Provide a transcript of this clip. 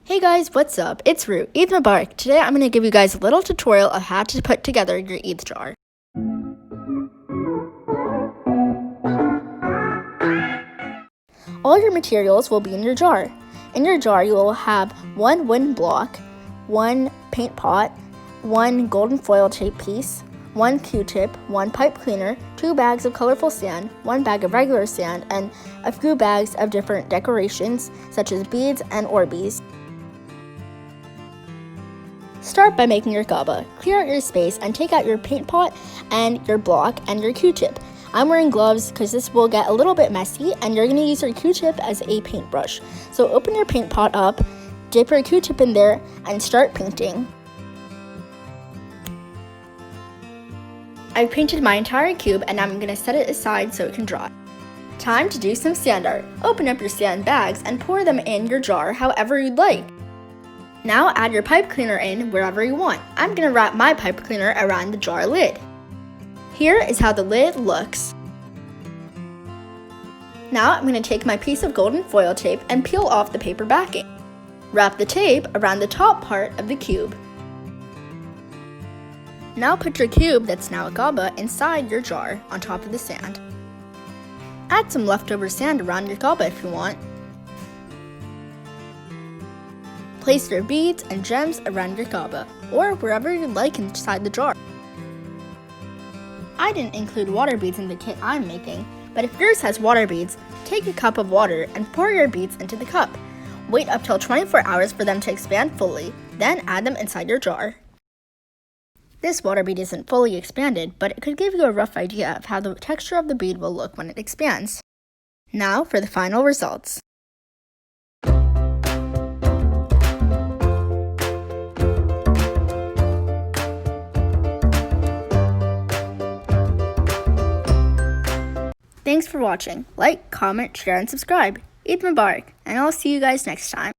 Hey guys, what's up? It's Root, EID Mubarak. Today I'm going to give you guys a little tutorial of how to put together your EID jar. All your materials will be in your jar. In your jar you will have one wooden block, one paint pot, one golden foil tape piece, one Q-tip, one pipe cleaner, 2 bags of colorful sand, 1 bag of regular sand, and a few bags of different decorations such as beads and Orbeez. Start by making your gaba. Clear out your space and take out your paint pot and your block and your Q-tip. I'm wearing gloves because this will get a little bit messy and you're going to use your Q-tip as a paintbrush. So open your paint pot up, dip your Q-tip in there, and start painting. I've painted my entire cube and I'm going to set it aside so it can dry. Time to do some sand art. Open up your sand bags and pour them in your jar however you'd like. Now add your pipe cleaner in wherever you want. I'm going to wrap my pipe cleaner around the jar lid. Here is how the lid looks. Now I'm going to take my piece of golden foil tape and peel off the paper backing. Wrap the tape around the top part of the cube. Now put your cube that's now a gaba inside your jar on top of the sand. Add some leftover sand around your gaba if you want. Place your beads and gems around your gaba, or wherever you'd like inside the jar. I didn't include water beads in the kit I'm making, but if yours has water beads, take a cup of water and pour your beads into the cup. Wait up till 24 hours for them to expand fully, then add them inside your jar. This water bead isn't fully expanded, but it could give you a rough idea of how the texture of the bead will look when it expands. Now for the final results. Thanks for watching. Like, comment, share, and subscribe. EID Mubarak, and I'll see you guys next time.